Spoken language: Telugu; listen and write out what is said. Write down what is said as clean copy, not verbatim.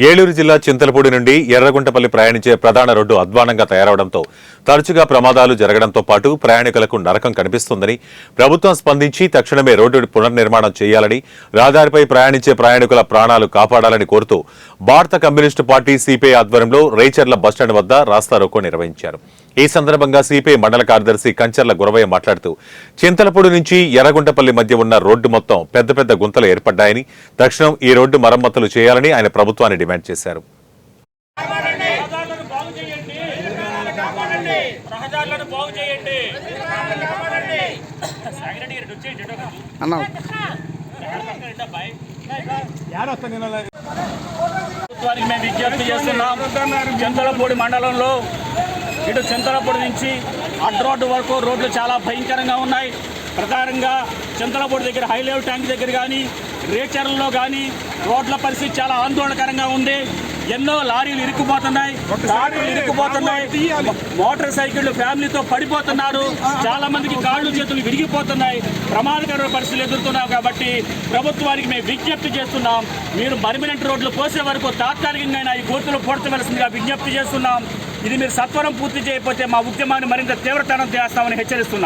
ఏలూరు జిల్లా చింతలపూడి నుండి ఎర్రగుంటపల్లి ప్రయాణించే ప్రధాన రోడ్డు అధ్వానంగా తయారవడంతో తరచుగా ప్రమాదాలు జరగడంతో పాటు ప్రయాణికులకు నరకం కనిపిస్తుందని ప్రభుత్వం స్పందించి తక్షణమే రోడ్డు పునర్నిర్మాణం చేయాలని రహదారిపై ప్రయాణించే ప్రయాణికుల ప్రాణాలు కాపాడాలని కోరుతూ భారత కమ్యూనిస్టు పార్టీ సిపిఐ ఆధ్వర్యంలో రేచర్ల బస్టాండ్ వద్ద రాస్తారోకో నిర్వహించారు. ఈ సందర్భంగా సిపిఐ మండల కార్యదర్శి కంచర్ల గురవయ్య మాట్లాడుతూ చింతలపూడి నుంచి ఎర్రగుంటపల్లి మధ్య ఉన్న రోడ్డు మొత్తం పెద్ద పెద్ద గుంతలు ఏర్పడ్డాయని, తక్షణం ఈ రోడ్డు మరమ్మతులు చేయాలని ఆయన ప్రభుత్వాన్ని డిమాండ్ చేశారు. మేము విజ్ఞప్తి చేస్తున్నాం. చింతలపూడి మండలంలో ఇటు చింతలపూడి నుంచి అడ్ రోడ్డు వరకు రోడ్లు చాలా భయంకరంగా ఉన్నాయి. ప్రధానంగా చింతలపూడి దగ్గర హై లెవెల్ ట్యాంక్ దగ్గర కానీ రేచర్లలో కానీ రోడ్ల పరిస్థితి చాలా ఆందోళనకరంగా ఉంది. ఎన్నో లారీలు ఇరుక్కుపోతున్నాయి, కార్లు ఇరుక్కుపోతున్నాయి, మోటార్ సైకిళ్లు ఫ్యామిలీతో పడిపోతున్నారు. చాలా మందికి కాళ్ళు చేతులు విరిగిపోతున్నాయి. ప్రమాదకరమైన పరిస్థితులు ఎదుర్కొన్నాం. కాబట్టి ప్రభుత్వానికి మేము విజ్ఞప్తి చేస్తున్నాం, మీరు పర్మనెంట్ రోడ్లు పోసే వరకు తాత్కాలికంగా ఈ గోతులు పూడ్చవలసిందిగా విజ్ఞప్తి చేస్తున్నాం. ఇది మీరు సత్వరం పూర్తి చేయకపోతే మా ఉద్యమాన్ని మరింత తీవ్రతరం చేస్తామని హెచ్చరిస్తున్నాం.